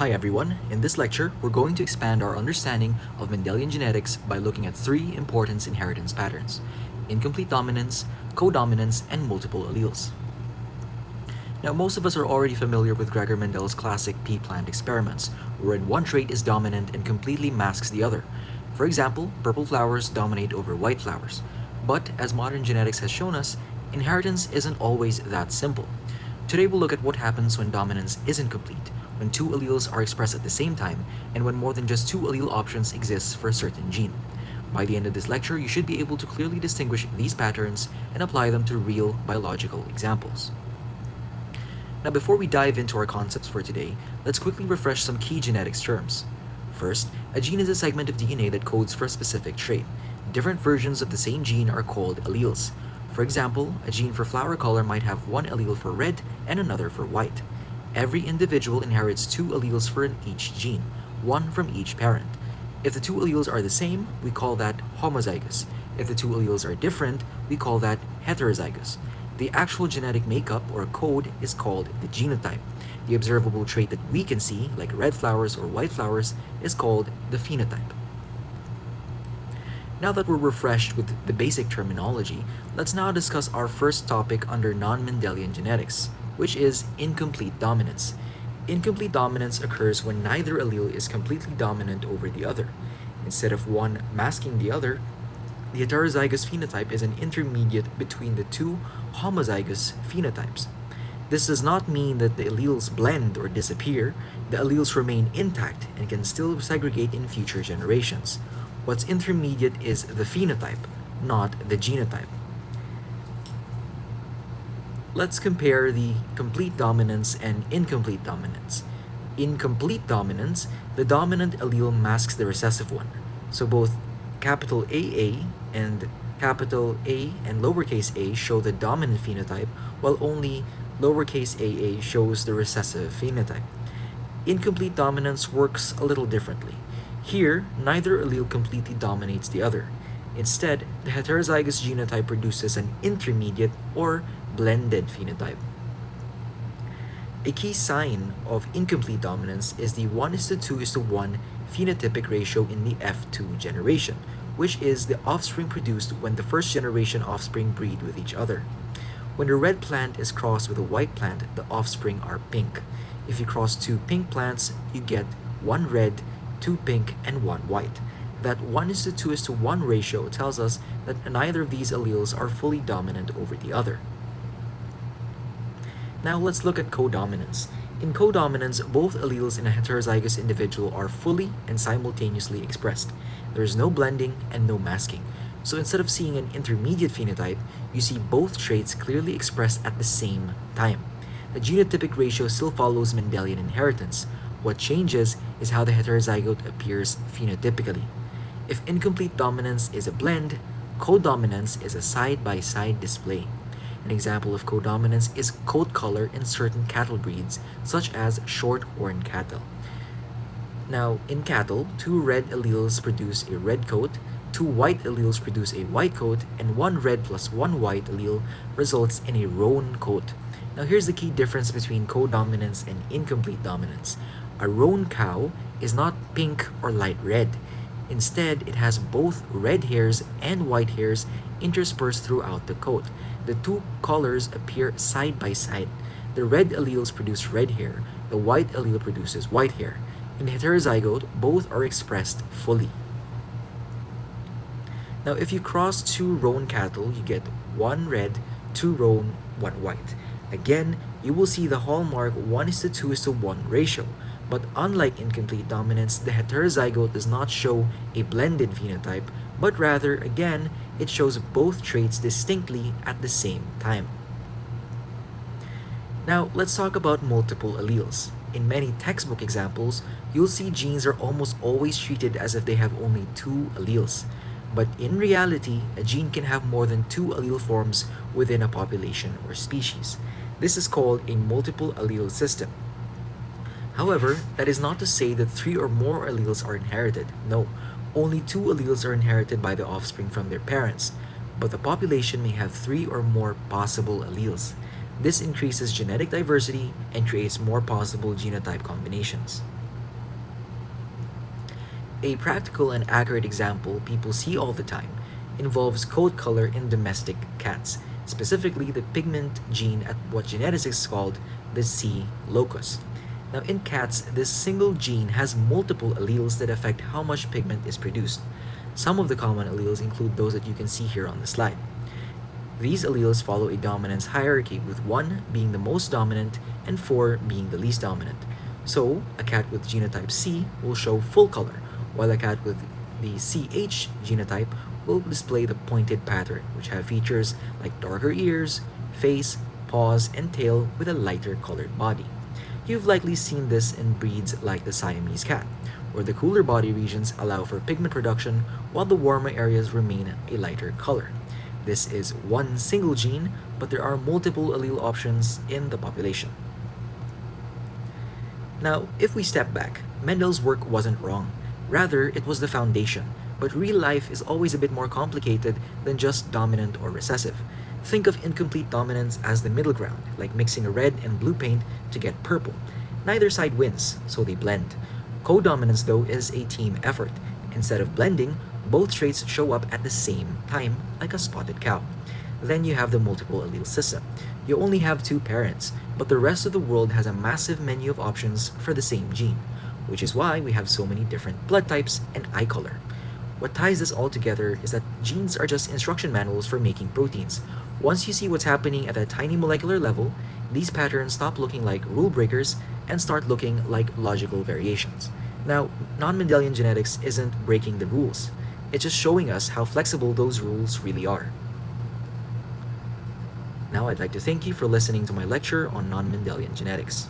Hi everyone, in this lecture, we're going to expand our understanding of Mendelian genetics by looking at three important inheritance patterns: incomplete dominance, codominance, and multiple alleles. Now, most of us are already familiar with Gregor Mendel's classic pea plant experiments, wherein one trait is dominant and completely masks the other. For example, purple flowers dominate over white flowers. But, as modern genetics has shown us, inheritance isn't always that simple. Today we'll look at what happens when dominance isn't complete, when two alleles are expressed at the same time, and when more than just two allele options exist for a certain gene. By the end of this lecture, you should be able to clearly distinguish these patterns and apply them to real biological examples. Now, before we dive into our concepts for today, let's quickly refresh some key genetics terms. First, a gene is a segment of DNA that codes for a specific trait. Different versions of the same gene are called alleles. For example, a gene for flower color might have one allele for red and another for white. Every individual inherits two alleles for each gene, one from each parent. If the two alleles are the same, we call that homozygous. If the two alleles are different, we call that heterozygous. The actual genetic makeup or code is called the genotype. The observable trait that we can see, like red flowers or white flowers, is called the phenotype. Now that we're refreshed with the basic terminology, let's now discuss our first topic under non-Mendelian genetics, which is incomplete dominance. Incomplete dominance occurs when neither allele is completely dominant over the other. Instead of one masking the other, the heterozygous phenotype is an intermediate between the two homozygous phenotypes. This does not mean that the alleles blend or disappear. The alleles remain intact and can still segregate in future generations. What's intermediate is the phenotype, not the genotype. Let's compare the complete dominance and incomplete dominance. In complete dominance, the dominant allele masks the recessive one. So both capital AA and capital A and lowercase a show the dominant phenotype, while only lowercase aa shows the recessive phenotype. Incomplete dominance works a little differently. Here, neither allele completely dominates the other. Instead, the heterozygous genotype produces an intermediate or blended phenotype. A key sign of incomplete dominance is the 1:2:1 phenotypic ratio in the F2 generation, which is the offspring produced when the first generation offspring breed with each other. When a red plant is crossed with a white plant, the offspring are pink. If you cross two pink plants, you get one red, two pink, and one white. That 1:2:1 ratio tells us that neither of these alleles are fully dominant over the other. Now let's look at codominance. In codominance, both alleles in a heterozygous individual are fully and simultaneously expressed. There is no blending and no masking. So instead of seeing an intermediate phenotype, you see both traits clearly expressed at the same time. The genotypic ratio still follows Mendelian inheritance. What changes is how the heterozygote appears phenotypically. If incomplete dominance is a blend, codominance is a side-by-side display. An example of codominance is coat color in certain cattle breeds, such as short-horn cattle. Now, in cattle, two red alleles produce a red coat, two white alleles produce a white coat, and one red plus one white allele results in a roan coat. Now, here's the key difference between codominance and incomplete dominance. A roan cow is not pink or light red. Instead, it has both red hairs and white hairs interspersed throughout the coat. The two colors appear side by side. The red alleles produce red hair, the white allele produces white hair. In the heterozygote, both are expressed fully. Now, if you cross two roan cattle, you get one red, two roan, one white. Again, you will see the hallmark 1:2:1 ratio. But unlike incomplete dominance, the heterozygote does not show a blended phenotype, but rather, again, it shows both traits distinctly at the same time. Now, let's talk about multiple alleles. In many textbook examples, you'll see genes are almost always treated as if they have only two alleles. But in reality, a gene can have more than two allele forms within a population or species. This is called a multiple allele system. However, that is not to say that three or more alleles are inherited. No, only two alleles are inherited by the offspring from their parents, but the population may have three or more possible alleles. This increases genetic diversity and creates more possible genotype combinations. A practical and accurate example people see all the time involves coat color in domestic cats, specifically the pigment gene at what geneticists called the C locus. Now, in cats, this single gene has multiple alleles that affect how much pigment is produced. Some of the common alleles include those that you can see here on the slide. These alleles follow a dominance hierarchy, with 1 being the most dominant and 4 being the least dominant. So, a cat with genotype C will show full color, while a cat with the CH genotype will display the pointed pattern, which have features like darker ears, face, paws, and tail with a lighter colored body. You've likely seen this in breeds like the Siamese cat, where the cooler body regions allow for pigment production while the warmer areas remain a lighter color. This is one single gene, but there are multiple allele options in the population. Now, if we step back, Mendel's work wasn't wrong. Rather, it was the foundation. But real life is always a bit more complicated than just dominant or recessive. Think of incomplete dominance as the middle ground, like mixing a red and blue paint to get purple. Neither side wins, so they blend. Co-dominance, though, is a team effort. Instead of blending, both traits show up at the same time, like a spotted cow. Then you have the multiple allele system. You only have 2 parents, but the rest of the world has a massive menu of options for the same gene, which is why we have so many different blood types and eye color. What ties this all together is that genes are just instruction manuals for making proteins. Once you see what's happening at a tiny molecular level, these patterns stop looking like rule breakers and start looking like logical variations. Now, non-Mendelian genetics isn't breaking the rules. It's just showing us how flexible those rules really are. Now, I'd like to thank you for listening to my lecture on non-Mendelian genetics.